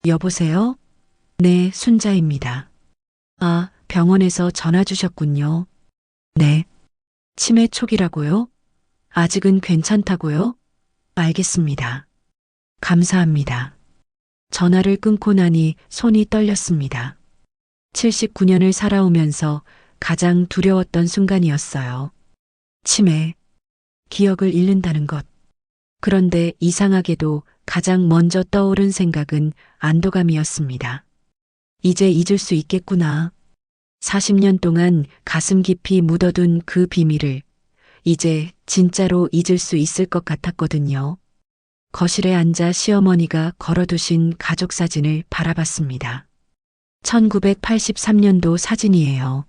여보세요? 네, 순자입니다. 아, 병원에서 전화 주셨군요. 네. 치매 초기라고요? 아직은 괜찮다고요? 알겠습니다. 감사합니다. 전화를 끊고 나니 손이 떨렸습니다. 79년을 살아오면서 가장 두려웠던 순간이었어요. 치매, 기억을 잃는다는 것. 그런데 이상하게도 가장 먼저 떠오른 생각은 안도감이었습니다. 이제 잊을 수 있겠구나. 40년 동안 가슴 깊이 묻어둔 그 비밀을 이제 진짜로 잊을 수 있을 것 같았거든요. 거실에 앉아 시어머니가 걸어두신 가족 사진을 바라봤습니다. 1983년도 사진이에요.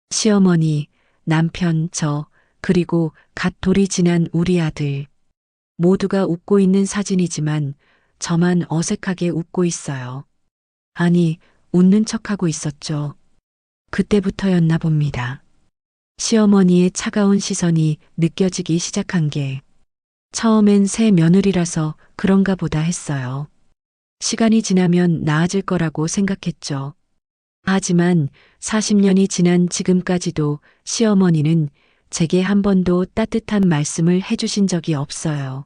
시어머니, 남편, 저, 그리고 갓 돌이 지난 우리 아들. 모두가 웃고 있는 사진이지만 저만 어색하게 웃고 있어요. 아니, 웃는 척하고 있었죠. 그때부터였나 봅니다. 시어머니의 차가운 시선이 느껴지기 시작한 게 처음엔 새 며느리라서 그런가 보다 했어요. 시간이 지나면 나아질 거라고 생각했죠. 하지만 40년이 지난 지금까지도 시어머니는 제게 한 번도 따뜻한 말씀을 해주신 적이 없어요.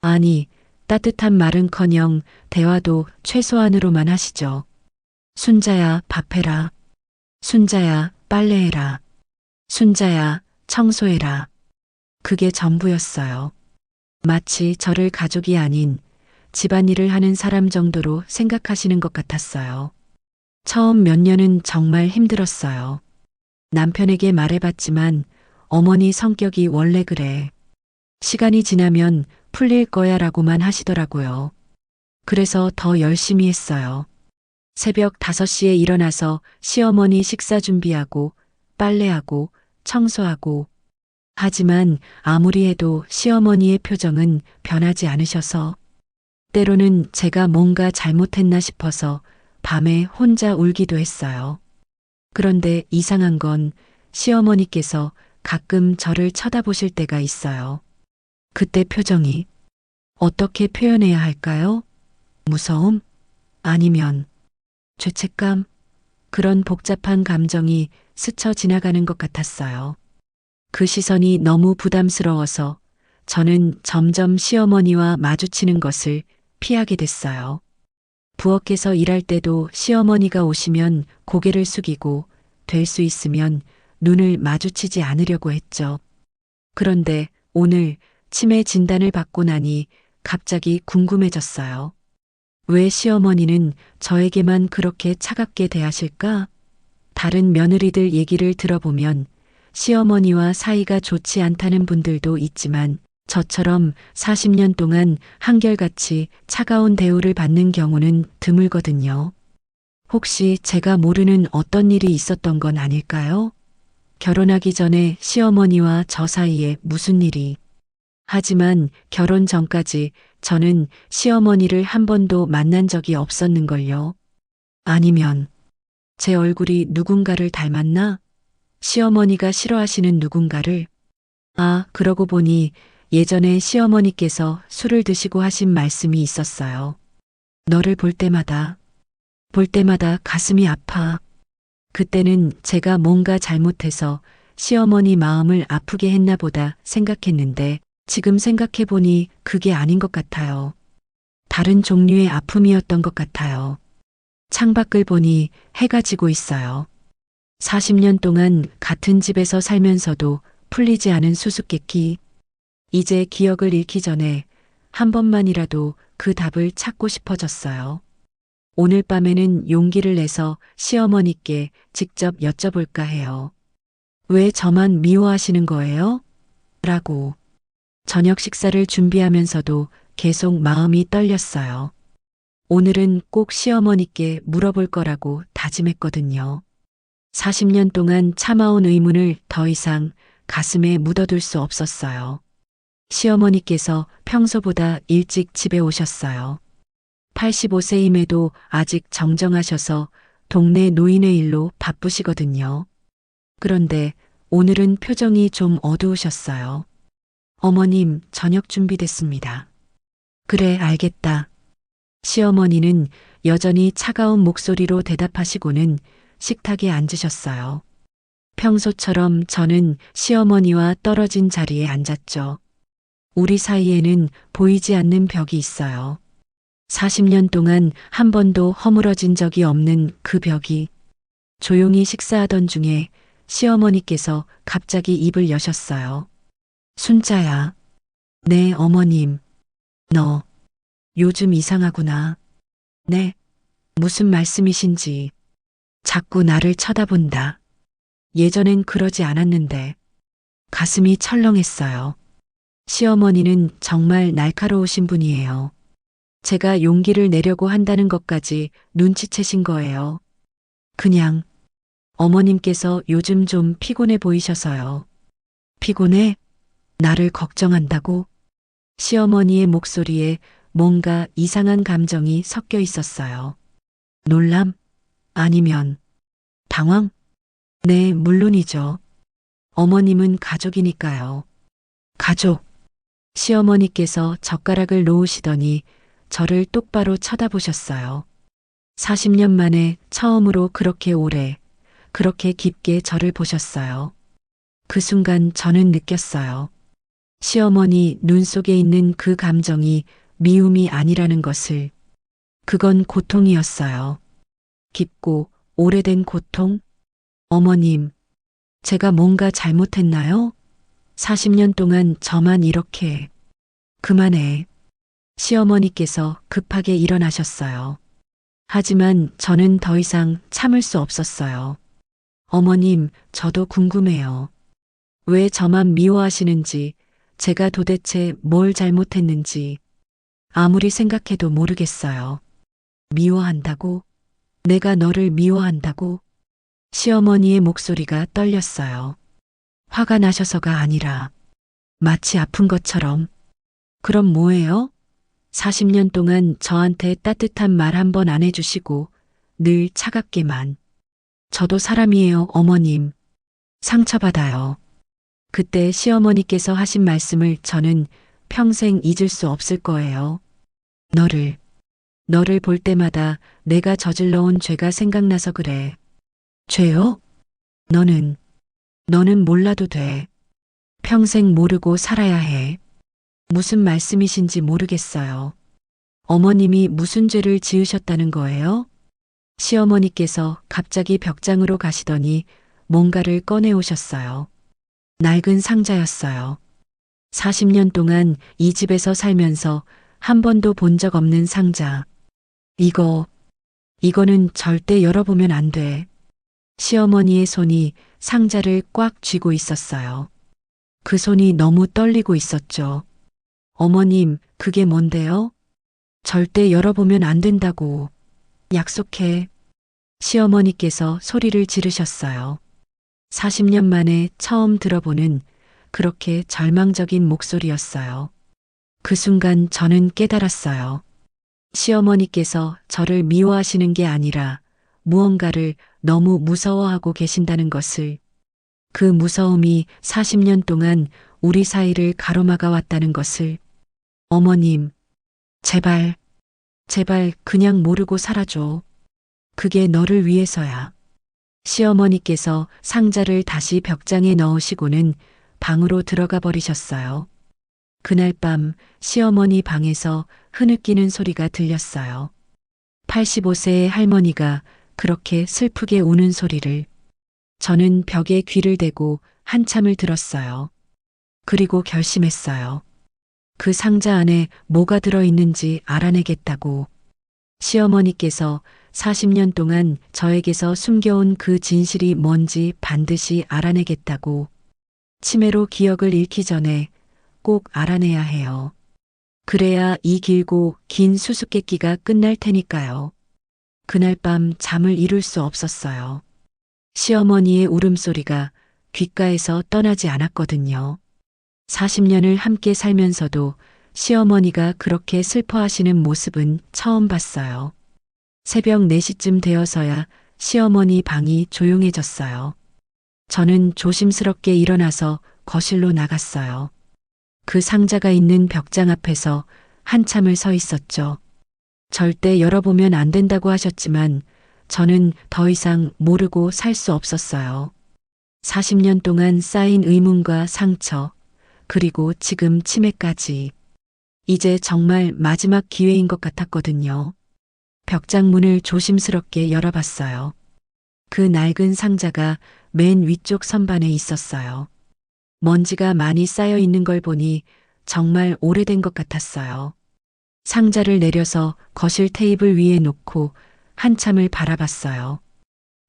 아니, 따뜻한 말은커녕 대화도 최소한으로만 하시죠. 순자야, 밥해라. 순자야, 빨래해라. 순자야, 청소해라. 그게 전부였어요. 마치 저를 가족이 아닌 집안일을 하는 사람 정도로 생각하시는 것 같았어요. 처음 몇 년은 정말 힘들었어요. 남편에게 말해봤지만 어머니 성격이 원래 그래. 시간이 지나면 풀릴 거야 라고만 하시더라고요. 그래서 더 열심히 했어요. 새벽 5시에 일어나서 시어머니 식사 준비하고 빨래하고 청소하고. 하지만 아무리 해도 시어머니의 표정은 변하지 않으셔서 때로는 제가 뭔가 잘못했나 싶어서 밤에 혼자 울기도 했어요. 그런데 이상한 건 시어머니께서 가끔 저를 쳐다보실 때가 있어요. 그때 표정이 어떻게 표현해야 할까요? 무서움? 아니면 죄책감? 그런 복잡한 감정이 스쳐 지나가는 것 같았어요. 그 시선이 너무 부담스러워서 저는 점점 시어머니와 마주치는 것을 피하게 됐어요. 부엌에서 일할 때도 시어머니가 오시면 고개를 숙이고 될 수 있으면 눈을 마주치지 않으려고 했죠. 그런데 오늘 치매 진단을 받고 나니 갑자기 궁금해졌어요. 왜 시어머니는 저에게만 그렇게 차갑게 대하실까? 다른 며느리들 얘기를 들어보면 시어머니와 사이가 좋지 않다는 분들도 있지만 저처럼 40년 동안 한결같이 차가운 대우를 받는 경우는 드물거든요. 혹시 제가 모르는 어떤 일이 있었던 건 아닐까요? 결혼하기 전에 시어머니와 저 사이에 무슨 일이. 하지만 결혼 전까지 저는 시어머니를 한 번도 만난 적이 없었는걸요. 아니면 제 얼굴이 누군가를 닮았나? 시어머니가 싫어하시는 누군가를. 아, 그러고 보니 예전에 시어머니께서 술을 드시고 하신 말씀이 있었어요. 너를 볼 때마다 가슴이 아파. 그때는 제가 뭔가 잘못해서 시어머니 마음을 아프게 했나 보다 생각했는데 지금 생각해보니 그게 아닌 것 같아요. 다른 종류의 아픔이었던 것 같아요. 창밖을 보니 해가 지고 있어요. 40년 동안 같은 집에서 살면서도 풀리지 않은 수수께끼. 이제 기억을 잃기 전에 한 번만이라도 그 답을 찾고 싶어졌어요. 오늘 밤에는 용기를 내서 시어머니께 직접 여쭤볼까 해요. 왜 저만 미워하시는 거예요? 라고. 저녁 식사를 준비하면서도 계속 마음이 떨렸어요. 오늘은 꼭 시어머니께 물어볼 거라고 다짐했거든요. 40년 동안 참아온 의문을 더 이상 가슴에 묻어둘 수 없었어요. 시어머니께서 평소보다 일찍 집에 오셨어요. 85세임에도 아직 정정하셔서 동네 노인의 일로 바쁘시거든요. 그런데 오늘은 표정이 좀 어두우셨어요. 어머님, 저녁 준비됐습니다. 그래, 알겠다. 시어머니는 여전히 차가운 목소리로 대답하시고는 식탁에 앉으셨어요. 평소처럼 저는 시어머니와 떨어진 자리에 앉았죠. 우리 사이에는 보이지 않는 벽이 있어요. 40년 동안 한 번도 허물어진 적이 없는 그 벽이. 조용히 식사하던 중에 시어머니께서 갑자기 입을 여셨어요. 순자야. 네, 어머님. 너 요즘 이상하구나. 네. 무슨 말씀이신지. 자꾸 나를 쳐다본다. 예전엔 그러지 않았는데. 가슴이 철렁했어요. 시어머니는 정말 날카로우신 분이에요. 제가 용기를 내려고 한다는 것까지 눈치채신 거예요. 그냥 어머님께서 요즘 좀 피곤해 보이셔서요. 피곤해? 나를 걱정한다고? 시어머니의 목소리에 뭔가 이상한 감정이 섞여 있었어요. 놀람? 아니면 당황? 네, 물론이죠. 어머님은 가족이니까요. 가족. 시어머니께서 젓가락을 놓으시더니 저를 똑바로 쳐다보셨어요. 40년 만에 처음으로 그렇게 오래, 그렇게 깊게 저를 보셨어요. 그 순간 저는 느꼈어요. 시어머니 눈 속에 있는 그 감정이 미움이 아니라는 것을. 그건 고통이었어요. 깊고 오래된 고통? 어머님, 제가 뭔가 잘못했나요? 40년 동안 저만 이렇게. 그만해. 시어머니께서 급하게 일어나셨어요. 하지만 저는 더 이상 참을 수 없었어요. 어머님, 저도 궁금해요. 왜 저만 미워하시는지, 제가 도대체 뭘 잘못했는지. 아무리 생각해도 모르겠어요. 미워한다고? 내가 너를 미워한다고? 시어머니의 목소리가 떨렸어요. 화가 나셔서가 아니라 마치 아픈 것처럼. 그럼 뭐예요? 40년 동안 저한테 따뜻한 말 한 번 안 해주시고 늘 차갑게만. 저도 사람이에요, 어머님. 상처받아요. 그때 시어머니께서 하신 말씀을 저는 평생 잊을 수 없을 거예요. 너를 볼 때마다 내가 저질러온 죄가 생각나서 그래. 죄요? 너는 몰라도 돼. 평생 모르고 살아야 해. 무슨 말씀이신지 모르겠어요. 어머님이 무슨 죄를 지으셨다는 거예요? 시어머니께서 갑자기 벽장으로 가시더니 뭔가를 꺼내 오셨어요. 낡은 상자였어요. 40년 동안 이 집에서 살면서 한 번도 본 적 없는 상자. 이거는 절대 열어보면 안 돼. 시어머니의 손이 상자를 꽉 쥐고 있었어요. 그 손이 너무 떨리고 있었죠. 어머님, 그게 뭔데요? 절대 열어보면 안 된다고. 약속해. 시어머니께서 소리를 지르셨어요. 40년 만에 처음 들어보는 그렇게 절망적인 목소리였어요. 그 순간 저는 깨달았어요. 시어머니께서 저를 미워하시는 게 아니라 무언가를 너무 무서워하고 계신다는 것을. 그 무서움이 40년 동안 우리 사이를 가로막아 왔다는 것을. 어머님, 제발 그냥 모르고 살아줘. 그게 너를 위해서야. 시어머니께서 상자를 다시 벽장에 넣으시고는 방으로 들어가 버리셨어요. 그날 밤 시어머니 방에서 흐느끼는 소리가 들렸어요. 85세의 할머니가 그렇게 슬프게 우는 소리를. 저는 벽에 귀를 대고 한참을 들었어요. 그리고 결심했어요. 그 상자 안에 뭐가 들어있는지 알아내겠다고. 시어머니께서 40년 동안 저에게서 숨겨온 그 진실이 뭔지 반드시 알아내겠다고. 치매로 기억을 잃기 전에 꼭 알아내야 해요. 그래야 이 길고 긴 수수께끼가 끝날 테니까요. 그날 밤 잠을 이룰 수 없었어요. 시어머니의 울음소리가 귓가에서 떠나지 않았거든요. 40년을 함께 살면서도 시어머니가 그렇게 슬퍼하시는 모습은 처음 봤어요. 새벽 4시쯤 되어서야 시어머니 방이 조용해졌어요. 저는 조심스럽게 일어나서 거실로 나갔어요. 그 상자가 있는 벽장 앞에서 한참을 서 있었죠. 절대 열어보면 안 된다고 하셨지만 저는 더 이상 모르고 살 수 없었어요. 40년 동안 쌓인 의문과 상처, 그리고 지금 치매까지. 이제 정말 마지막 기회인 것 같았거든요. 벽장문을 조심스럽게 열어봤어요. 그 낡은 상자가 맨 위쪽 선반에 있었어요. 먼지가 많이 쌓여 있는 걸 보니 정말 오래된 것 같았어요. 상자를 내려서 거실 테이블 위에 놓고 한참을 바라봤어요.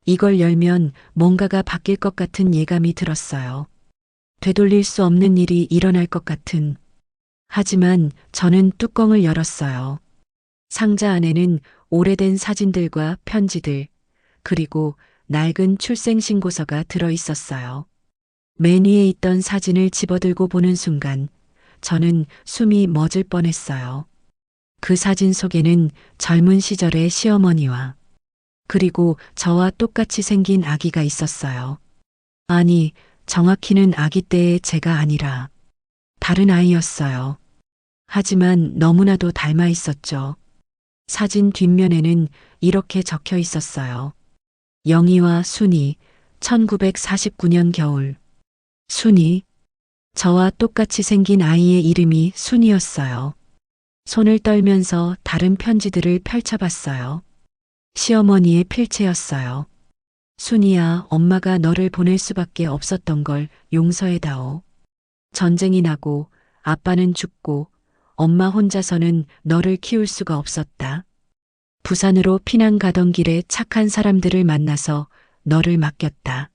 이걸 열면 뭔가가 바뀔 것 같은 예감이 들었어요. 되돌릴 수 없는 일이 일어날 것 같은. 하지만 저는 뚜껑을 열었어요. 상자 안에는 오래된 사진들과 편지들, 그리고 낡은 출생신고서가 들어 있었어요. 맨 위에 있던 사진을 집어들고 보는 순간 저는 숨이 멎을 뻔했어요. 그 사진 속에는 젊은 시절의 시어머니와 그리고 저와 똑같이 생긴 아기가 있었어요. 아니, 정확히는 아기 때의 제가 아니라 다른 아이였어요. 하지만 너무나도 닮아 있었죠. 사진 뒷면에는 이렇게 적혀 있었어요. 영희와 순이, 1949년 겨울. 순이, 저와 똑같이 생긴 아이의 이름이 순이었어요. 손을 떨면서 다른 편지들을 펼쳐봤어요. 시어머니의 필체였어요. 순이야, 엄마가 너를 보낼 수밖에 없었던 걸 용서해다오. 전쟁이 나고 아빠는 죽고 엄마 혼자서는 너를 키울 수가 없었다. 부산으로 피난 가던 길에 착한 사람들을 만나서 너를 맡겼다.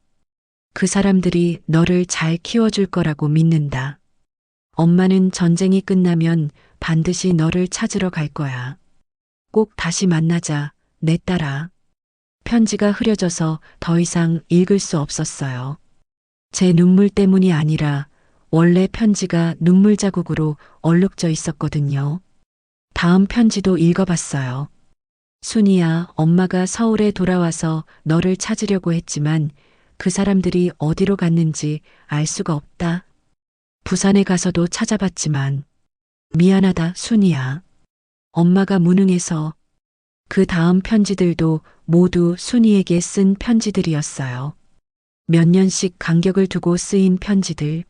그 사람들이 너를 잘 키워줄 거라고 믿는다. 엄마는 전쟁이 끝나면 반드시 너를 찾으러 갈 거야. 꼭 다시 만나자, 내 딸아. 편지가 흐려져서 더 이상 읽을 수 없었어요. 제 눈물 때문이 아니라 원래 편지가 눈물 자국으로 얼룩져 있었거든요. 다음 편지도 읽어봤어요. 순이야, 엄마가 서울에 돌아와서 너를 찾으려고 했지만 그 사람들이 어디로 갔는지 알 수가 없다. 부산에 가서도 찾아봤지만 미안하다, 순이야. 엄마가 무능해서. 그 다음 편지들도 모두 순이에게 쓴 편지들이었어요. 몇 년씩 간격을 두고 쓰인 편지들.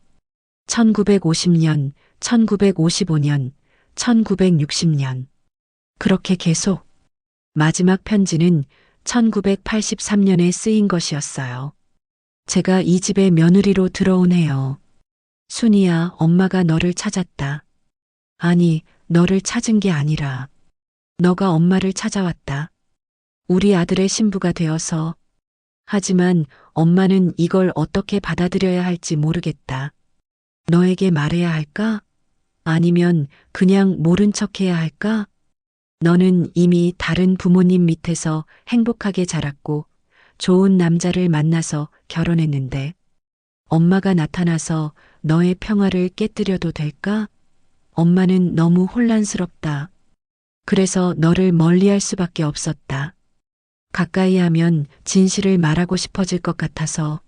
1950년, 1955년, 1960년. 그렇게 계속. 마지막 편지는 1983년에 쓰인 것이었어요. 제가 이 집에 며느리로 들어온 해요. 순이야, 엄마가 너를 찾았다. 아니, 너를 찾은 게 아니라 너가 엄마를 찾아왔다. 우리 아들의 신부가 되어서. 하지만 엄마는 이걸 어떻게 받아들여야 할지 모르겠다. 너에게 말해야 할까? 아니면 그냥 모른 척 해야 할까? 너는 이미 다른 부모님 밑에서 행복하게 자랐고 좋은 남자를 만나서 결혼했는데 엄마가 나타나서 너의 평화를 깨뜨려도 될까? 엄마는 너무 혼란스럽다. 그래서 너를 멀리할 수밖에 없었다. 가까이 하면 진실을 말하고 싶어질 것 같아서.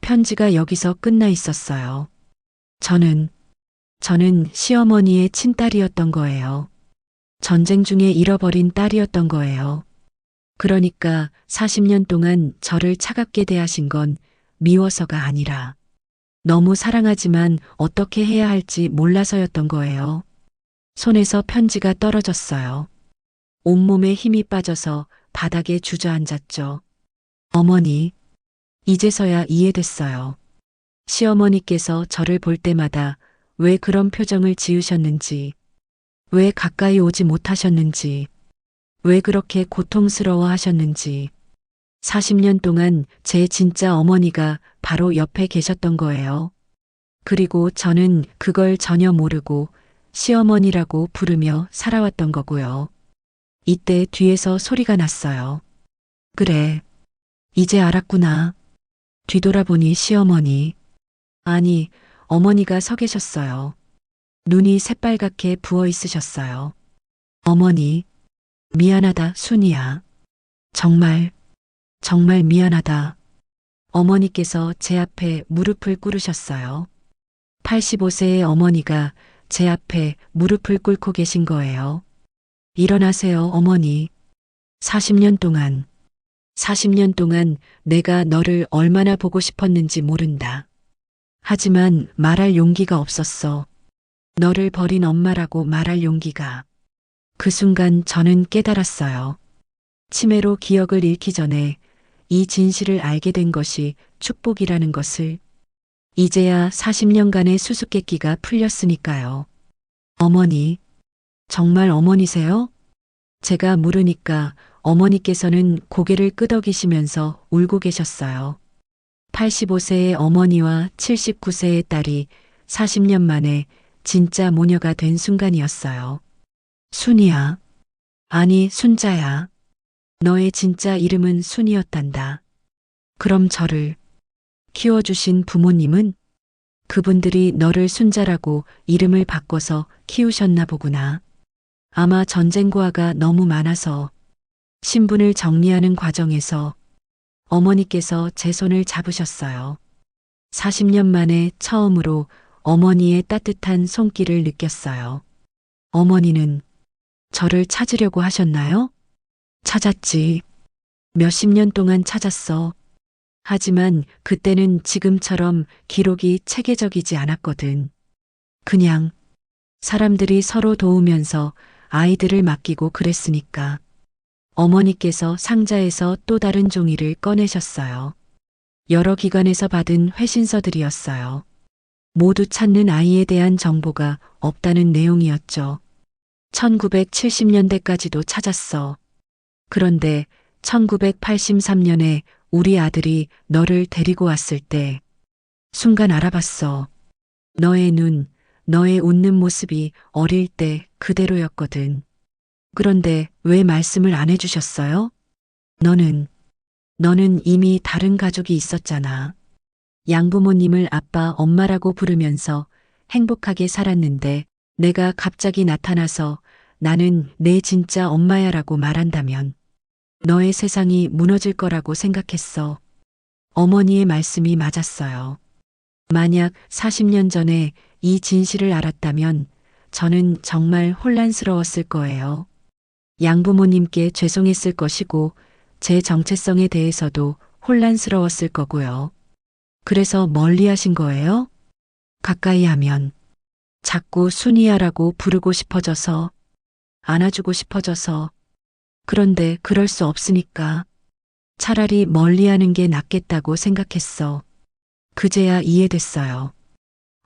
편지가 여기서 끝나 있었어요. 저는 시어머니의 친딸이었던 거예요. 전쟁 중에 잃어버린 딸이었던 거예요. 그러니까 40년 동안 저를 차갑게 대하신 건 미워서가 아니라 너무 사랑하지만 어떻게 해야 할지 몰라서였던 거예요. 손에서 편지가 떨어졌어요. 온몸에 힘이 빠져서 바닥에 주저앉았죠. 어머니, 이제서야 이해됐어요. 시어머니께서 저를 볼 때마다 왜 그런 표정을 지으셨는지, 왜 가까이 오지 못하셨는지, 왜 그렇게 고통스러워 하셨는지. 40년 동안 제 진짜 어머니가 바로 옆에 계셨던 거예요. 그리고 저는 그걸 전혀 모르고 시어머니라고 부르며 살아왔던 거고요. 이때 뒤에서 소리가 났어요. 그래, 이제 알았구나. 뒤돌아보니 시어머니, 아니, 어머니가 서 계셨어요. 눈이 새빨갛게 부어 있으셨어요. 어머니, 미안하다, 순이야. 정말 미안하다. 어머니께서 제 앞에 무릎을 꿇으셨어요. 85세의 어머니가 제 앞에 무릎을 꿇고 계신 거예요. 일어나세요, 어머니. 40년 동안 내가 너를 얼마나 보고 싶었는지 모른다. 하지만 말할 용기가 없었어. 너를 버린 엄마라고 말할 용기가. 그 순간 저는 깨달았어요. 치매로 기억을 잃기 전에 이 진실을 알게 된 것이 축복이라는 것을. 이제야 40년간의 수수께끼가 풀렸으니까요. 어머니, 정말 어머니세요? 제가 물으니까 어머니께서는 고개를 끄덕이시면서 울고 계셨어요. 85세의 어머니와 79세의 딸이 40년 만에 진짜 모녀가 된 순간이었어요. 순이야. 아니, 순자야. 너의 진짜 이름은 순이었단다. 그럼 저를 키워주신 부모님은? 그분들이 너를 순자라고 이름을 바꿔서 키우셨나 보구나. 아마 전쟁고아가 너무 많아서 신분을 정리하는 과정에서 어머니께서 제 손을 잡으셨어요. 40년 만에 처음으로 어머니의 따뜻한 손길을 느꼈어요. 어머니는 저를 찾으려고 하셨나요? 찾았지. 몇십 년 동안 찾았어. 하지만 그때는 지금처럼 기록이 체계적이지 않았거든. 그냥 사람들이 서로 도우면서 아이들을 맡기고 그랬으니까. 어머니께서 상자에서 또 다른 종이를 꺼내셨어요. 여러 기관에서 받은 회신서들이었어요. 모두 찾는 아이에 대한 정보가 없다는 내용이었죠. 1970년대까지도 찾았어. 그런데 1983년에 우리 아들이 너를 데리고 왔을 때 순간 알아봤어. 너의 눈, 너의 웃는 모습이 어릴 때 그대로였거든. 그런데 왜 말씀을 안 해주셨어요? 너는 이미 다른 가족이 있었잖아. 양부모님을 아빠, 엄마라고 부르면서 행복하게 살았는데 내가 갑자기 나타나서 나는 내 진짜 엄마야라고 말한다면 너의 세상이 무너질 거라고 생각했어. 어머니의 말씀이 맞았어요. 만약 40년 전에 이 진실을 알았다면 저는 정말 혼란스러웠을 거예요. 양부모님께 죄송했을 것이고 제 정체성에 대해서도 혼란스러웠을 거고요. 그래서 멀리 하신 거예요? 가까이 하면 자꾸 순이야라고 부르고 싶어져서, 안아주고 싶어져서. 그런데 그럴 수 없으니까 차라리 멀리 하는 게 낫겠다고 생각했어. 그제야 이해됐어요.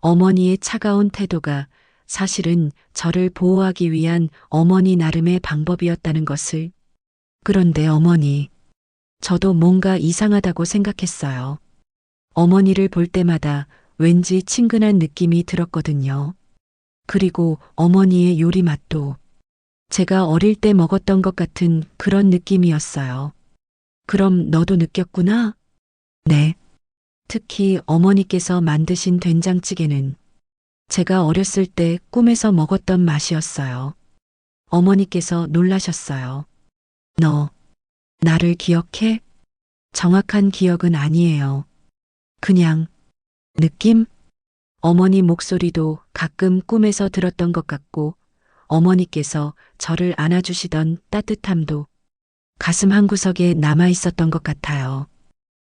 어머니의 차가운 태도가 사실은 저를 보호하기 위한 어머니 나름의 방법이었다는 것을. 그런데 어머니, 저도 뭔가 이상하다고 생각했어요. 어머니를 볼 때마다 왠지 친근한 느낌이 들었거든요. 그리고 어머니의 요리 맛도 제가 어릴 때 먹었던 것 같은 그런 느낌이었어요. 그럼 너도 느꼈구나? 네. 특히 어머니께서 만드신 된장찌개는 제가 어렸을 때 꿈에서 먹었던 맛이었어요. 어머니께서 놀라셨어요. 너, 나를 기억해? 정확한 기억은 아니에요. 그냥, 느낌? 어머니 목소리도 가끔 꿈에서 들었던 것 같고, 어머니께서 저를 안아주시던 따뜻함도 가슴 한구석에 남아 있었던 것 같아요.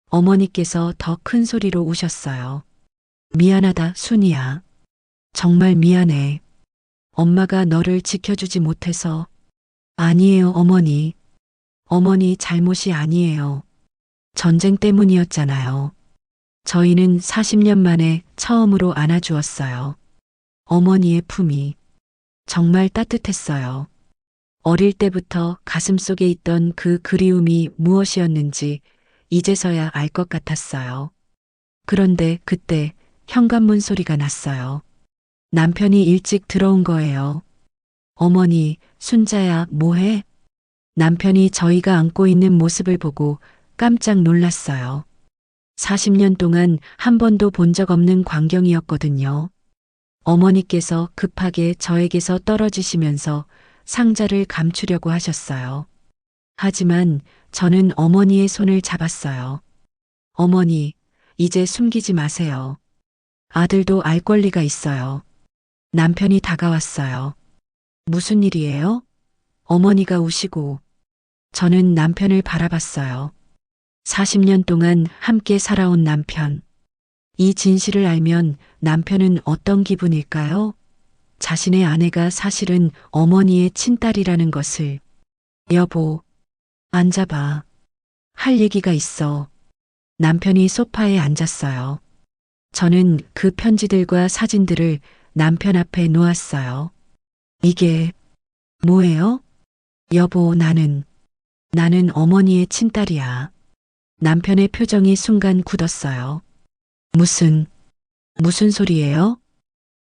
어머니께서 더 큰 소리로 우셨어요. 미안하다, 순이야. 정말 미안해. 엄마가 너를 지켜주지 못해서. 아니에요, 어머니. 어머니 잘못이 아니에요. 전쟁 때문이었잖아요. 저희는 40년 만에 처음으로 안아주었어요. 어머니의 품이 정말 따뜻했어요. 어릴 때부터 가슴속에 있던 그 그리움이 무엇이었는지 이제서야 알 것 같았어요. 그런데 그때 현관문 소리가 났어요. 남편이 일찍 들어온 거예요. 어머니, 순자야, 뭐해? 남편이 저희가 안고 있는 모습을 보고 깜짝 놀랐어요. 40년 동안 한 번도 본 적 없는 광경이었거든요. 어머니께서 급하게 저에게서 떨어지시면서 상자를 감추려고 하셨어요. 하지만 저는 어머니의 손을 잡았어요. 어머니, 이제 숨기지 마세요. 아들도 알 권리가 있어요. 남편이 다가왔어요. 무슨 일이에요? 어머니가 우시고 저는 남편을 바라봤어요. 40년 동안 함께 살아온 남편. 이 진실을 알면 남편은 어떤 기분일까요? 자신의 아내가 사실은 어머니의 친딸이라는 것을. 여보, 앉아봐. 할 얘기가 있어. 남편이 소파에 앉았어요. 저는 그 편지들과 사진들을 남편 앞에 놓았어요. 이게 뭐예요? 여보, 나는 어머니의 친딸이야. 남편의 표정이 순간 굳었어요. 무슨 소리예요?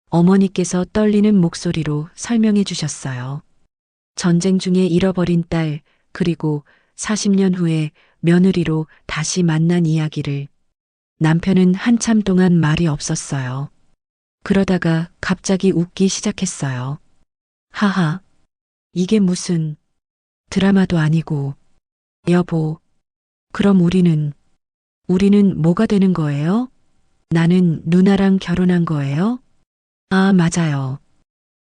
어머니께서 떨리는 목소리로 설명해 주셨어요. 전쟁 중에 잃어버린 딸, 그리고 40년 후에 며느리로 다시 만난 이야기를. 남편은 한참 동안 말이 없었어요. 그러다가 갑자기 웃기 시작했어요. 하하, 이게 무슨 드라마도 아니고. 여보, 그럼 우리는 뭐가 되는 거예요? 나는 누나랑 결혼한 거예요? 아, 맞아요.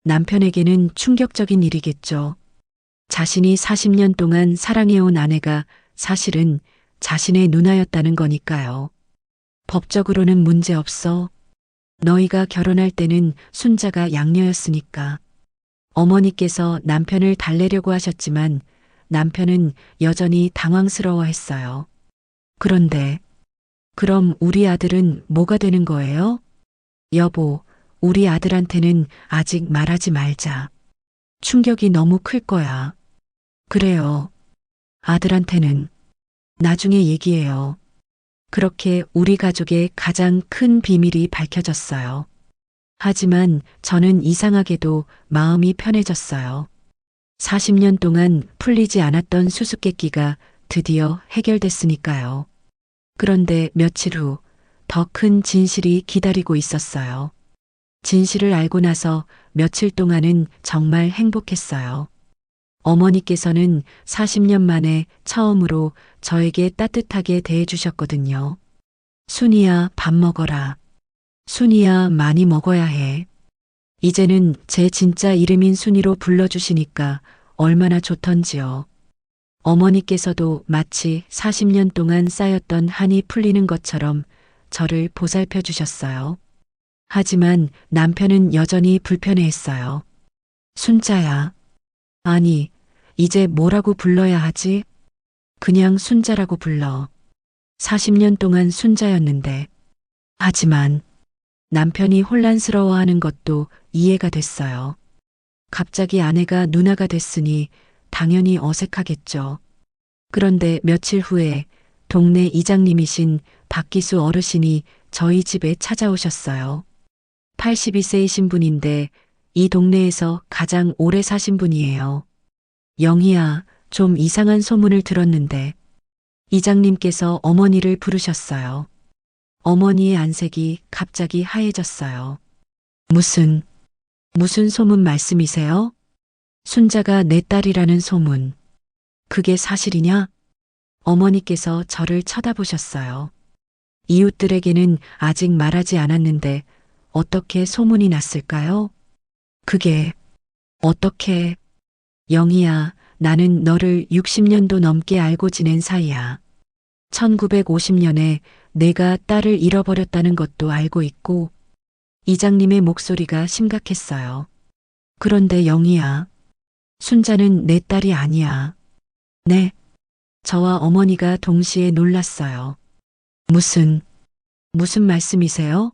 남편에게는 충격적인 일이겠죠. 자신이 40년 동안 사랑해온 아내가 사실은 자신의 누나였다는 거니까요. 법적으로는 문제 없어. 너희가 결혼할 때는 순자가 양녀였으니까. 어머니께서 남편을 달래려고 하셨지만 남편은 여전히 당황스러워했어요. 그런데, 그럼 우리 아들은 뭐가 되는 거예요? 여보, 우리 아들한테는 아직 말하지 말자. 충격이 너무 클 거야. 그래요. 아들한테는 나중에 얘기해요. 그렇게 우리 가족의 가장 큰 비밀이 밝혀졌어요. 하지만 저는 이상하게도 마음이 편해졌어요. 40년 동안 풀리지 않았던 수수께끼가 드디어 해결됐으니까요. 그런데 며칠 후 더 큰 진실이 기다리고 있었어요. 진실을 알고 나서 며칠 동안은 정말 행복했어요. 어머니께서는 40년 만에 처음으로 저에게 따뜻하게 대해주셨거든요. 순이야, 밥 먹어라. 순이야, 많이 먹어야 해. 이제는 제 진짜 이름인 순이로 불러주시니까 얼마나 좋던지요. 어머니께서도 마치 40년 동안 쌓였던 한이 풀리는 것처럼 저를 보살펴 주셨어요. 하지만 남편은 여전히 불편해했어요. 순자야. 아니, 이제 뭐라고 불러야 하지? 그냥 순자라고 불러. 40년 동안 순자였는데. 하지만 남편이 혼란스러워하는 것도 이해가 됐어요. 갑자기 아내가 누나가 됐으니 당연히 어색하겠죠. 그런데 며칠 후에 동네 이장님이신 박기수 어르신이 저희 집에 찾아오셨어요. 82세이신 분인데 이 동네에서 가장 오래 사신 분이에요. 영희야, 좀 이상한 소문을 들었는데. 이장님께서 어머니를 부르셨어요. 어머니의 안색이 갑자기 하얘졌어요. 무슨 소문 말씀이세요? 순자가 내 딸이라는 소문. 그게 사실이냐? 어머니께서 저를 쳐다보셨어요. 이웃들에게는 아직 말하지 않았는데 어떻게 소문이 났을까요? 그게 어떻게? 영희야, 나는 너를 60년도 넘게 알고 지낸 사이야. 1950년에 내가 딸을 잃어버렸다는 것도 알고 있고. 이장님의 목소리가 심각했어요. 그런데 영희야, 순자는 내 딸이 아니야. 네. 저와 어머니가 동시에 놀랐어요. 무슨 말씀이세요?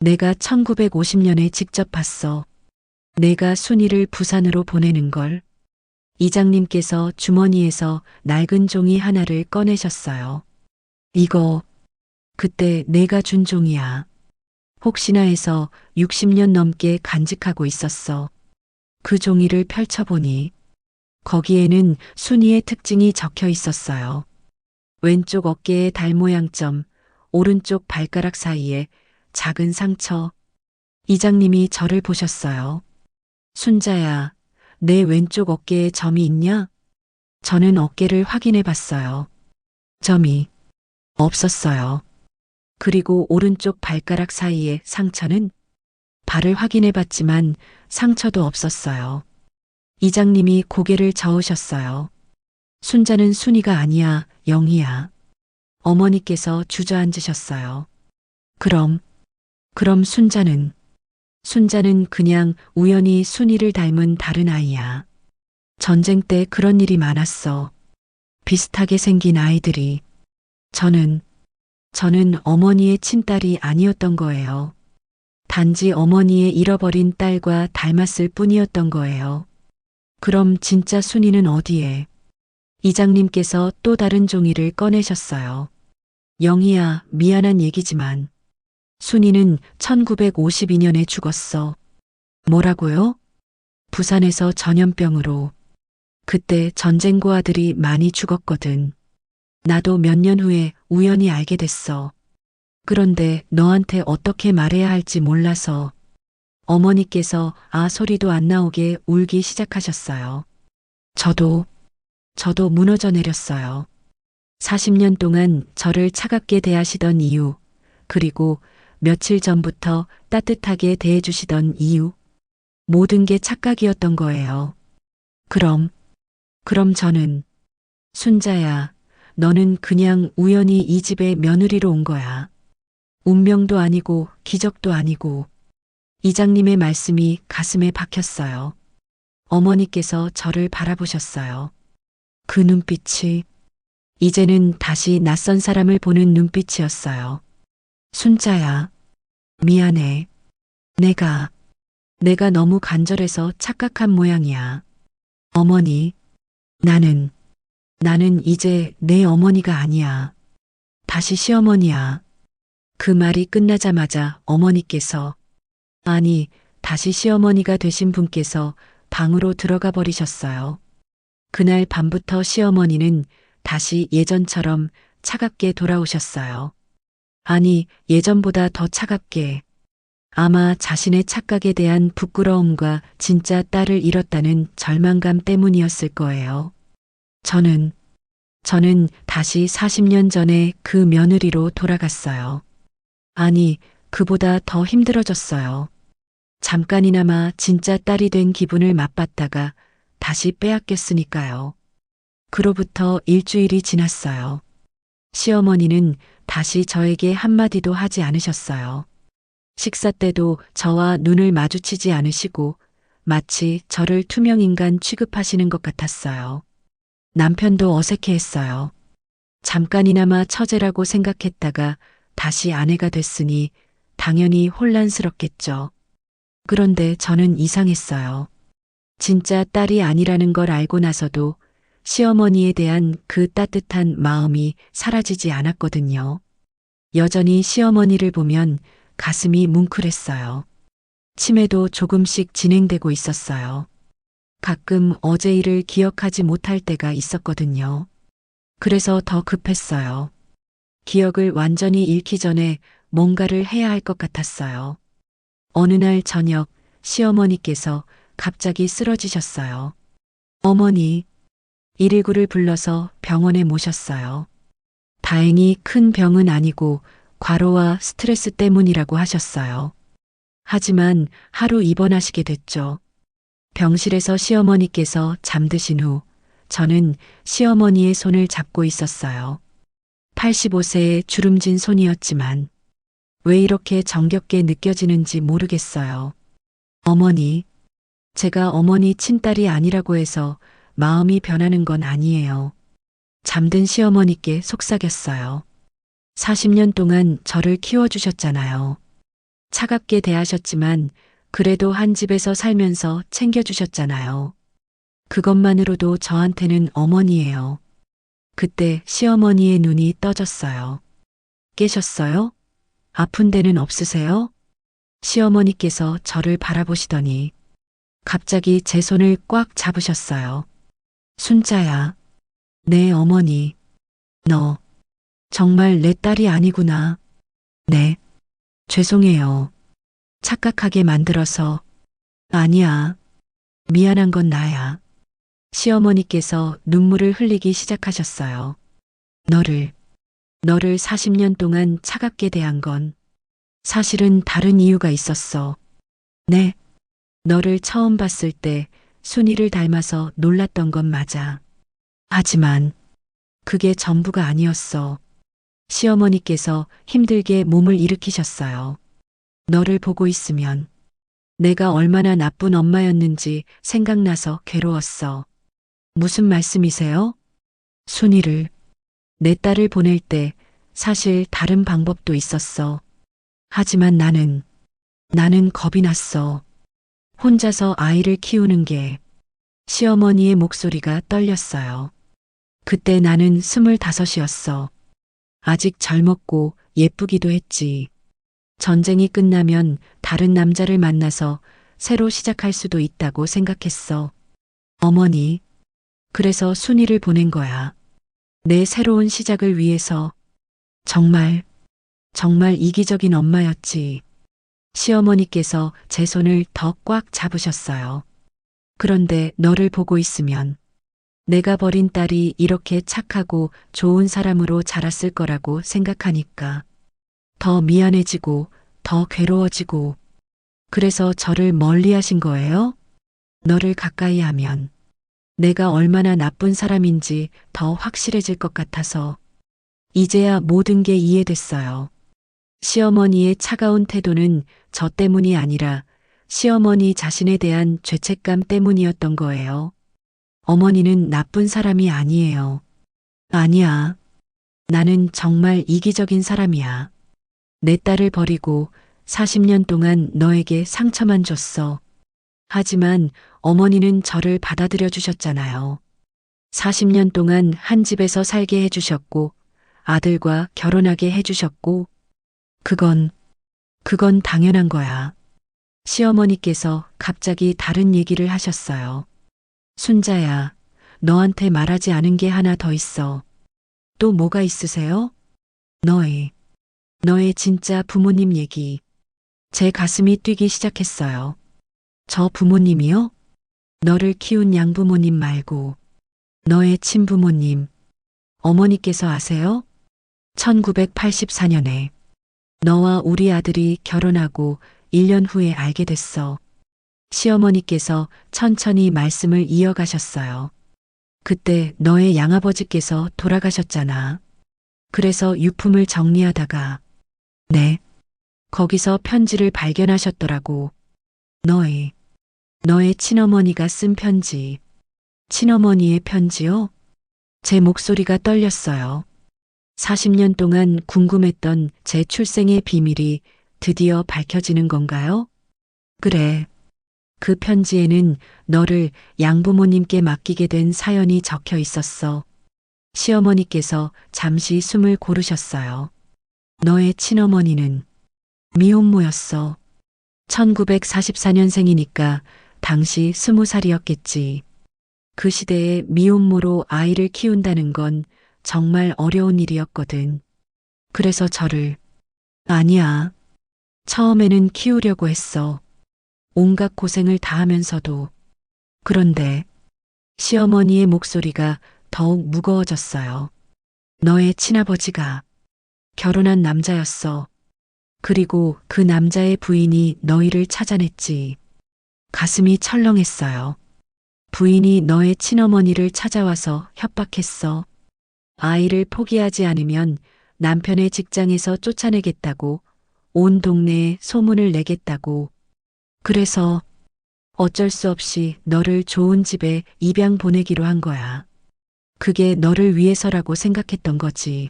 내가 1950년에 직접 봤어. 내가 순이를 부산으로 보내는 걸. 이장님께서 주머니에서 낡은 종이 하나를 꺼내셨어요. 이거 그때 내가 준 종이야. 혹시나 해서 60년 넘게 간직하고 있었어. 그 종이를 펼쳐보니 거기에는 순이의 특징이 적혀 있었어요. 왼쪽 어깨에 달 모양점, 오른쪽 발가락 사이에 작은 상처. 이장님이 저를 보셨어요. 순자야, 내 왼쪽 어깨에 점이 있냐? 저는 어깨를 확인해 봤어요. 점이 없었어요. 그리고 오른쪽 발가락 사이에 상처는? 발을 확인해 봤지만 상처도 없었어요. 이장님이 고개를 저으셨어요. 순자는 순이가 아니야, 영희야. 어머니께서 주저앉으셨어요. 그럼 순자는 그냥 우연히 순이를 닮은 다른 아이야. 전쟁 때 그런 일이 많았어. 비슷하게 생긴 아이들이. 저는 어머니의 친딸이 아니었던 거예요. 단지 어머니의 잃어버린 딸과 닮았을 뿐이었던 거예요. 그럼 진짜 순이는 어디에? 이장님께서 또 다른 종이를 꺼내셨어요. 영희야, 미안한 얘기지만 순이는 1952년에 죽었어. 뭐라고요? 부산에서 전염병으로. 그때 전쟁고아들이 많이 죽었거든. 나도 몇 년 후에 우연히 알게 됐어. 그런데 너한테 어떻게 말해야 할지 몰라서 어머니께서 아 소리도 안 나오게 울기 시작하셨어요. 저도 무너져 내렸어요. 40년 동안 저를 차갑게 대하시던 이유, 그리고 며칠 전부터 따뜻하게 대해주시던 이유, 모든 게 착각이었던 거예요. 그럼 저는, 순자야, 너는 그냥 우연히 이 집에 며느리로 온 거야. 운명도 아니고 기적도 아니고. 이장님의 말씀이 가슴에 박혔어요. 어머니께서 저를 바라보셨어요. 그 눈빛이 이제는 다시 낯선 사람을 보는 눈빛이었어요. 순자야, 미안해. 내가 너무 간절해서 착각한 모양이야. 어머니, 나는 이제 내 어머니가 아니야. 다시 시어머니야. 그 말이 끝나자마자 어머니께서, 아니, 다시 시어머니가 되신 분께서 방으로 들어가 버리셨어요. 그날 밤부터 시어머니는 다시 예전처럼 차갑게 돌아오셨어요. 아니, 예전보다 더 차갑게. 아마 자신의 착각에 대한 부끄러움과 진짜 딸을 잃었다는 절망감 때문이었을 거예요. 저는 다시 40년 전에 그 며느리로 돌아갔어요. 아니, 그보다 더 힘들어졌어요. 잠깐이나마 진짜 딸이 된 기분을 맛봤다가 다시 빼앗겼으니까요. 그로부터 일주일이 지났어요. 시어머니는 다시 저에게 한마디도 하지 않으셨어요. 식사 때도 저와 눈을 마주치지 않으시고 마치 저를 투명인간 취급하시는 것 같았어요. 남편도 어색해했어요. 잠깐이나마 처제라고 생각했다가 다시 아내가 됐으니 당연히 혼란스럽겠죠. 그런데 저는 이상했어요. 진짜 딸이 아니라는 걸 알고 나서도 시어머니에 대한 그 따뜻한 마음이 사라지지 않았거든요. 여전히 시어머니를 보면 가슴이 뭉클했어요. 치매도 조금씩 진행되고 있었어요. 가끔 어제 일을 기억하지 못할 때가 있었거든요. 그래서 더 급했어요. 기억을 완전히 잃기 전에 뭔가를 해야 할 것 같았어요. 어느 날 저녁 시어머니께서 갑자기 쓰러지셨어요. 어머니, 119를 불러서 병원에 모셨어요. 다행히 큰 병은 아니고 과로와 스트레스 때문이라고 하셨어요. 하지만 하루 입원하시게 됐죠. 병실에서 시어머니께서 잠드신 후 저는 시어머니의 손을 잡고 있었어요. 85세의 주름진 손이었지만 왜 이렇게 정겹게 느껴지는지 모르겠어요. 어머니, 제가 어머니 친딸이 아니라고 해서 마음이 변하는 건 아니에요. 잠든 시어머니께 속삭였어요. 40년 동안 저를 키워주셨잖아요. 차갑게 대하셨지만 그래도 한 집에서 살면서 챙겨주셨잖아요. 그것만으로도 저한테는 어머니예요. 그때 시어머니의 눈이 떠졌어요. 깨셨어요? 아픈 데는 없으세요? 시어머니께서 저를 바라보시더니 갑자기 제 손을 꽉 잡으셨어요. 순자야, 내 어머니, 너 정말 내 딸이 아니구나. 네, 죄송해요. 착각하게 만들어서. 아니야, 미안한 건 나야. 시어머니께서 눈물을 흘리기 시작하셨어요. 너를 40년 동안 차갑게 대한 건 사실은 다른 이유가 있었어. 네, 너를 처음 봤을 때 순이를 닮아서 놀랐던 건 맞아. 하지만 그게 전부가 아니었어. 시어머니께서 힘들게 몸을 일으키셨어요. 너를 보고 있으면 내가 얼마나 나쁜 엄마였는지 생각나서 괴로웠어. 무슨 말씀이세요? 순이를, 내 딸을 보낼 때 사실 다른 방법도 있었어. 하지만 나는 겁이 났어. 혼자서 아이를 키우는 게. 시어머니의 목소리가 떨렸어요. 그때 나는 25이었어. 아직 젊었고 예쁘기도 했지. 전쟁이 끝나면 다른 남자를 만나서 새로 시작할 수도 있다고 생각했어. 어머니, 그래서 순이를 보낸 거야. 내 새로운 시작을 위해서. 정말, 정말 이기적인 엄마였지. 시어머니께서 제 손을 더 꽉 잡으셨어요. 그런데 너를 보고 있으면 내가 버린 딸이 이렇게 착하고 좋은 사람으로 자랐을 거라고 생각하니까 더 미안해지고 더 괴로워지고. 그래서 저를 멀리 하신 거예요? 너를 가까이 하면 내가 얼마나 나쁜 사람인지 더 확실해질 것 같아서. 이제야 모든 게 이해됐어요. 시어머니의 차가운 태도는 저 때문이 아니라 시어머니 자신에 대한 죄책감 때문이었던 거예요. 어머니는 나쁜 사람이 아니에요. 아니야. 나는 정말 이기적인 사람이야. 내 딸을 버리고 40년 동안 너에게 상처만 줬어. 하지만 어머니는 저를 받아들여 주셨잖아요. 40년 동안 한 집에서 살게 해주셨고, 아들과 결혼하게 해주셨고, 그건 당연한 거야. 시어머니께서 갑자기 다른 얘기를 하셨어요. 순자야, 너한테 말하지 않은 게 하나 더 있어. 또 뭐가 있으세요? 너의 진짜 부모님 얘기. 제 가슴이 뛰기 시작했어요. 저 부모님이요? 너를 키운 양부모님 말고 너의 친부모님. 어머니께서 아세요? 1984년에 너와 우리 아들이 결혼하고 1년 후에 알게 됐어. 시어머니께서 천천히 말씀을 이어가셨어요. 그때 너의 양아버지께서 돌아가셨잖아. 그래서 유품을 정리하다가 네, 거기서 편지를 발견하셨더라고. 너의 친어머니가 쓴 편지. 친어머니의 편지요? 제 목소리가 떨렸어요. 40년 동안 궁금했던 제 출생의 비밀이 드디어 밝혀지는 건가요? 그래. 그 편지에는 너를 양부모님께 맡기게 된 사연이 적혀 있었어. 시어머니께서 잠시 숨을 고르셨어요. 너의 친어머니는 미혼모였어. 1944년생이니까 당시 20살이었겠지. 그 시대에 미혼모로 아이를 키운다는 건 정말 어려운 일이었거든. 그래서 아니야. 처음에는 키우려고 했어. 온갖 고생을 다 하면서도. 그런데 시어머니의 목소리가 더욱 무거워졌어요. 너의 친아버지가 결혼한 남자였어. 그리고 그 남자의 부인이 너희를 찾아냈지. 가슴이 철렁했어요. 부인이 너의 친어머니를 찾아와서 협박했어. 아이를 포기하지 않으면 남편의 직장에서 쫓아내겠다고, 온 동네에 소문을 내겠다고. 그래서 어쩔 수 없이 너를 좋은 집에 입양 보내기로 한 거야. 그게 너를 위해서라고 생각했던 거지.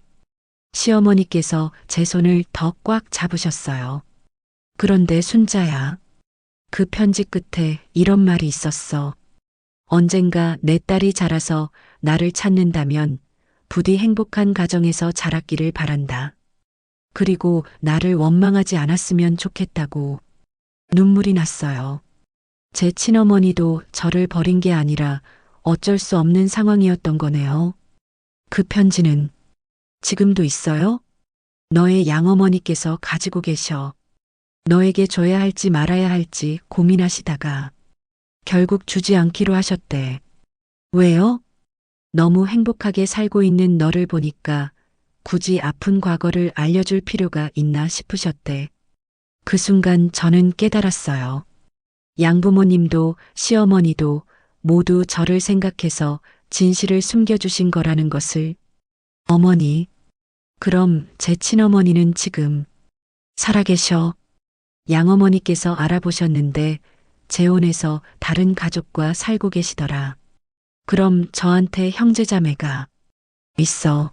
시어머니께서 제 손을 더 꽉 잡으셨어요. 그런데 순자야, 그 편지 끝에 이런 말이 있었어. 언젠가 내 딸이 자라서 나를 찾는다면 부디 행복한 가정에서 자랐기를 바란다. 그리고 나를 원망하지 않았으면 좋겠다고. 눈물이 났어요. 제 친어머니도 저를 버린 게 아니라 어쩔 수 없는 상황이었던 거네요. 그 편지는 지금도 있어요? 너의 양어머니께서 가지고 계셔. 너에게 줘야 할지 말아야 할지 고민하시다가 결국 주지 않기로 하셨대. 왜요? 너무 행복하게 살고 있는 너를 보니까 굳이 아픈 과거를 알려줄 필요가 있나 싶으셨대. 그 순간 저는 깨달았어요. 양부모님도 시어머니도 모두 저를 생각해서 진실을 숨겨주신 거라는 것을. 어머니, 그럼 제 친어머니는 지금 살아계셔. 양어머니께서 알아보셨는데 재혼해서 다른 가족과 살고 계시더라. 그럼 저한테 형제자매가 있어.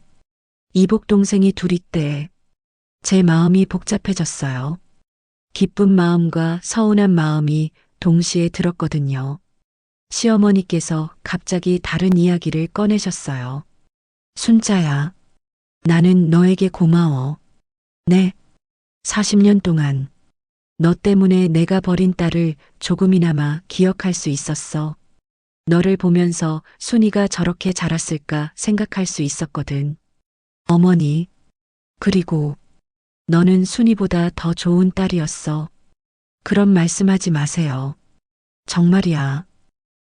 이복 동생이 둘 있대. 제 마음이 복잡해졌어요. 기쁜 마음과 서운한 마음이 동시에 들었거든요. 시어머니께서 갑자기 다른 이야기를 꺼내셨어요. 순자야, 나는 너에게 고마워. 네, 40년 동안 너 때문에 내가 버린 딸을 조금이나마 기억할 수 있었어. 너를 보면서 순이가 저렇게 자랐을까 생각할 수 있었거든. 어머니, 그리고 너는 순이보다 더 좋은 딸이었어. 그런 말씀하지 마세요. 정말이야.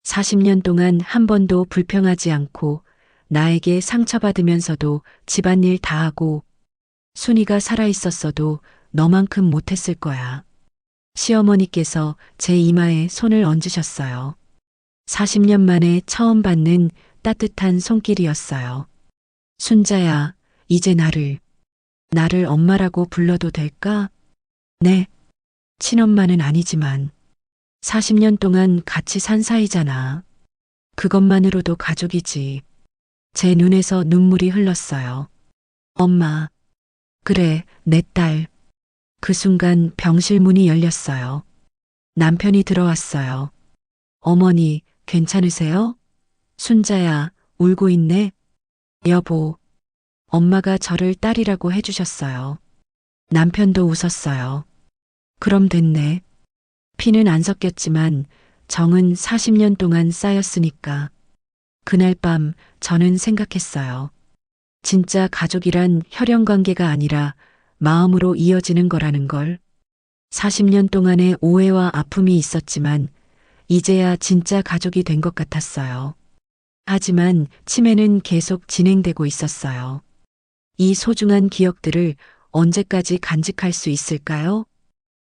40년 동안 한 번도 불평하지 않고 나에게 상처받으면서도 집안일 다 하고 순이가 살아있었어도 너만큼 못했을 거야. 시어머니께서 제 이마에 손을 얹으셨어요. 40년 만에 처음 받는 따뜻한 손길이었어요. 순자야, 이제 나를 엄마라고 불러도 될까? 네, 친엄마는 아니지만 40년 동안 같이 산 사이잖아. 그것만으로도 가족이지. 제 눈에서 눈물이 흘렀어요. 엄마, 그래, 내 딸. 그 순간 병실 문이 열렸어요. 남편이 들어왔어요. 어머니, 괜찮으세요? 순자야, 울고 있네? 여보, 엄마가 저를 딸이라고 해주셨어요. 남편도 웃었어요. 그럼 됐네. 피는 안 섞였지만 정은 40년 동안 쌓였으니까. 그날 밤 저는 생각했어요. 진짜 가족이란 혈연 관계가 아니라 마음으로 이어지는 거라는 걸. 40년 동안의 오해와 아픔이 있었지만 이제야 진짜 가족이 된 것 같았어요. 하지만 치매는 계속 진행되고 있었어요. 이 소중한 기억들을 언제까지 간직할 수 있을까요?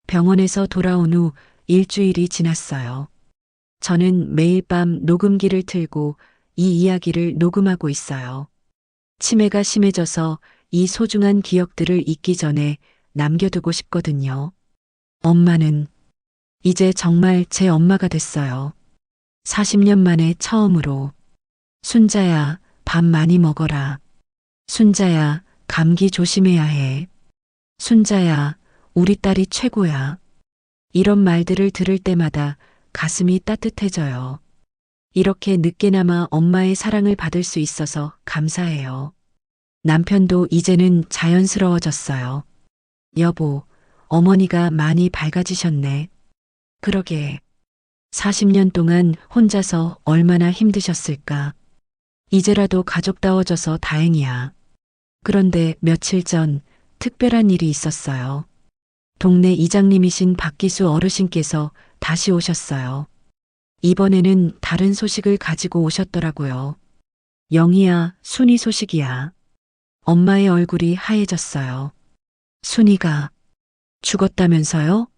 병원에서 돌아온 후 일주일이 지났어요. 저는 매일 밤 녹음기를 틀고 이 이야기를 녹음하고 있어요. 치매가 심해져서 이 소중한 기억들을 잊기 전에 남겨두고 싶거든요. 엄마는 이제 정말 제 엄마가 됐어요. 40년 만에 처음으로. 순자야, 밥 많이 먹어라. 순자야, 감기 조심해야 해. 순자야, 우리 딸이 최고야. 이런 말들을 들을 때마다 가슴이 따뜻해져요. 이렇게 늦게나마 엄마의 사랑을 받을 수 있어서 감사해요. 남편도 이제는 자연스러워졌어요. 여보, 어머니가 많이 밝아지셨네. 그러게. 40년 동안 혼자서 얼마나 힘드셨을까. 이제라도 가족다워져서 다행이야. 그런데 며칠 전 특별한 일이 있었어요. 동네 이장님이신 박기수 어르신께서 다시 오셨어요. 이번에는 다른 소식을 가지고 오셨더라고요. 영희야, 순이 소식이야. 엄마의 얼굴이 하얘졌어요. 순이가 죽었다면서요?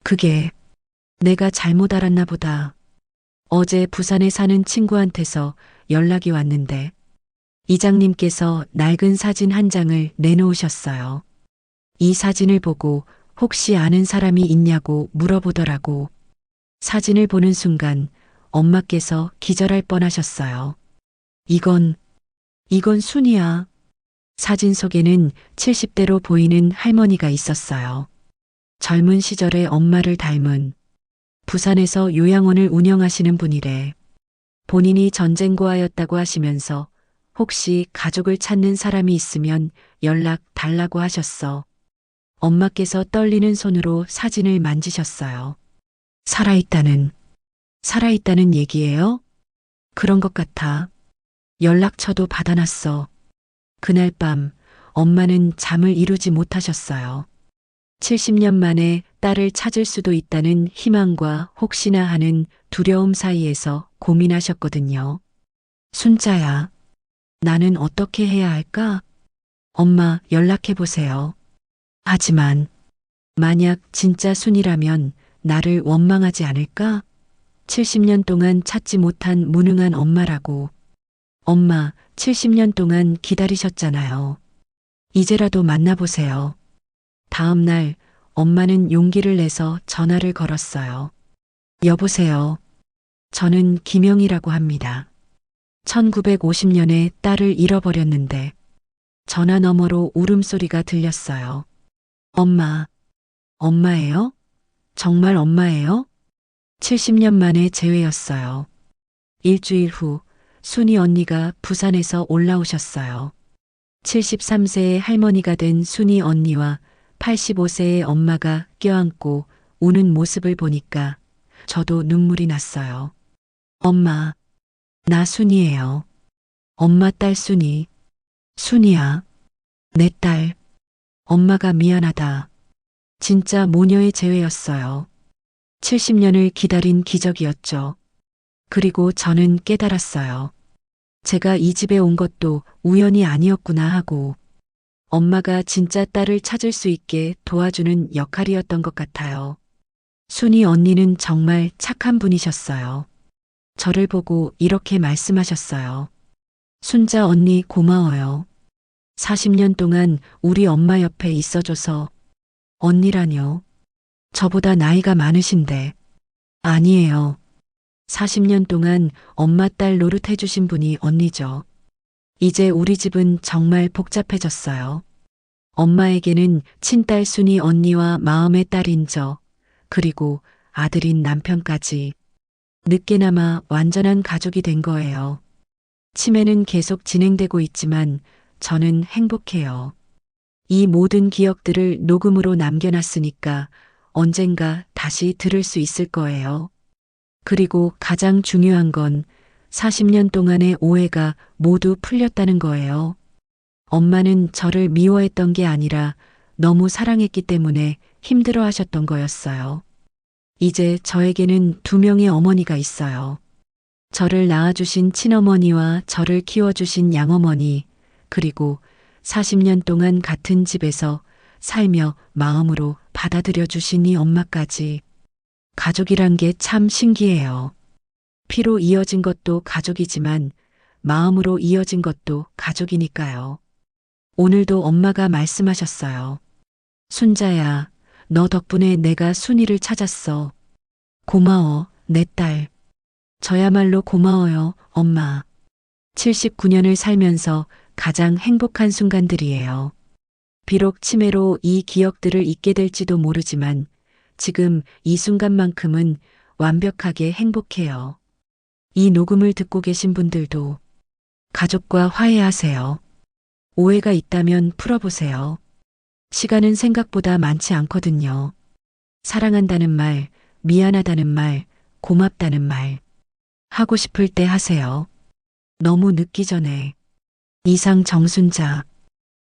그게 내가 잘못 알았나 보다. 어제 부산에 사는 친구한테서 연락이 왔는데 이장님께서 낡은 사진 한 장을 내놓으셨어요. 이 사진을 보고 혹시 아는 사람이 있냐고 물어보더라고. 사진을 보는 순간 엄마께서 기절할 뻔하셨어요. 이건 순이야. 사진 속에는 70대로 보이는 할머니가 있었어요. 젊은 시절의 엄마를 닮은 부산에서 요양원을 운영하시는 분이래. 본인이 전쟁고아였다고 하시면서 혹시 가족을 찾는 사람이 있으면 연락 달라고 하셨어. 엄마께서 떨리는 손으로 사진을 만지셨어요. 살아있다는 얘기예요? 그런 것 같아. 연락처도 받아놨어. 그날 밤 엄마는 잠을 이루지 못하셨어요. 70년 만에 딸을 찾을 수도 있다는 희망과 혹시나 하는 두려움 사이에서 고민하셨거든요. 순자야, 나는 어떻게 해야 할까? 엄마 연락해보세요. 하지만 만약 진짜 순이라면 나를 원망하지 않을까? 70년 동안 찾지 못한 무능한 엄마라고. 엄마, 70년 동안 기다리셨잖아요. 이제라도 만나보세요. 다음 날 엄마는 용기를 내서 전화를 걸었어요. 여보세요. 저는 김영이라고 합니다. 1950년에 딸을 잃어버렸는데 전화 너머로 울음소리가 들렸어요. 엄마, 엄마예요? 정말 엄마예요? 70년 만에 재회였어요. 일주일 후 순이 언니가 부산에서 올라오셨어요. 73세의 할머니가 된 순이 언니와 85세의 엄마가 껴안고 우는 모습을 보니까 저도 눈물이 났어요. 엄마, 나 순이에요. 엄마 딸 순이. 순이야. 내 딸. 엄마가 미안하다. 진짜 모녀의 재회였어요. 70년을 기다린 기적이었죠. 그리고 저는 깨달았어요. 제가 이 집에 온 것도 우연이 아니었구나 하고 엄마가 진짜 딸을 찾을 수 있게 도와주는 역할이었던 것 같아요. 순이 언니는 정말 착한 분이셨어요. 저를 보고 이렇게 말씀하셨어요. 순자 언니 고마워요. 40년 동안 우리 엄마 옆에 있어줘서. 언니라뇨? 저보다 나이가 많으신데. 아니에요. 40년 동안 엄마 딸 노릇해주신 분이 언니죠. 이제 우리 집은 정말 복잡해졌어요. 엄마에게는 친딸 순이 언니와 마음의 딸인 저, 그리고 아들인 남편까지. 늦게나마 완전한 가족이 된 거예요. 치매는 계속 진행되고 있지만 저는 행복해요. 이 모든 기억들을 녹음으로 남겨놨으니까 언젠가 다시 들을 수 있을 거예요. 그리고 가장 중요한 건 40년 동안의 오해가 모두 풀렸다는 거예요. 엄마는 저를 미워했던 게 아니라 너무 사랑했기 때문에 힘들어 하셨던 거였어요. 이제 저에게는 두 명의 어머니가 있어요. 저를 낳아주신 친어머니와 저를 키워주신 양어머니, 그리고 40년 동안 같은 집에서 살며 마음으로 받아들여 주신 이 엄마까지. 가족이란 게 참 신기해요. 피로 이어진 것도 가족이지만 마음으로 이어진 것도 가족이니까요. 오늘도 엄마가 말씀하셨어요. 순자야, 너 덕분에 내가 순이를 찾았어. 고마워, 내 딸. 저야말로 고마워요, 엄마. 79년을 살면서 가장 행복한 순간들이에요. 비록 치매로 이 기억들을 잊게 될지도 모르지만 지금 이 순간만큼은 완벽하게 행복해요. 이 녹음을 듣고 계신 분들도 가족과 화해하세요. 오해가 있다면 풀어보세요. 시간은 생각보다 많지 않거든요. 사랑한다는 말, 미안하다는 말, 고맙다는 말. 하고 싶을 때 하세요. 너무 늦기 전에. 이상 정순자,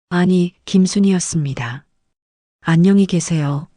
아니 김순이었습니다. 안녕히 계세요.